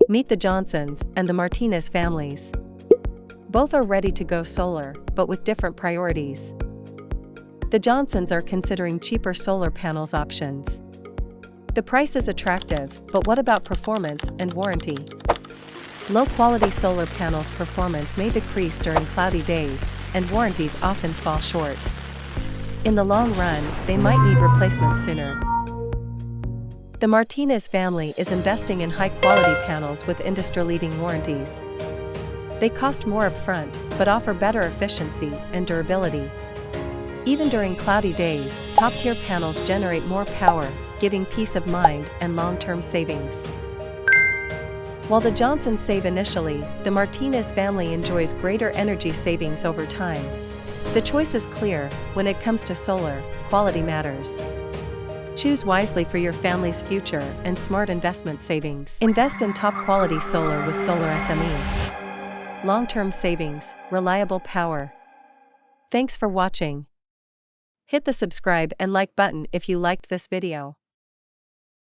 Meet the Johnsons and the Martinez families. Both are ready to go solar, but with different priorities. The Johnsons are considering cheaper solar panels options. The price is attractive, but what about performance and warranty? Low-quality solar panels' performance may decrease during cloudy days, and warranties often fall short. In the long run, they might need replacement sooner. The Martinez family is investing in high-quality panels with industry-leading warranties. They cost more upfront, but offer better efficiency and durability. Even during cloudy days, top-tier panels generate more power, giving peace of mind and long-term savings. While the Johnsons save initially, the Martinez family enjoys greater energy savings over time. The choice is clear: when it comes to solar, quality matters. Choose wisely for your family's future and smart investment savings. Invest in top-quality solar with Solar SME. Long-term savings, reliable power. Thanks for watching. Hit the subscribe and like button if you liked this video.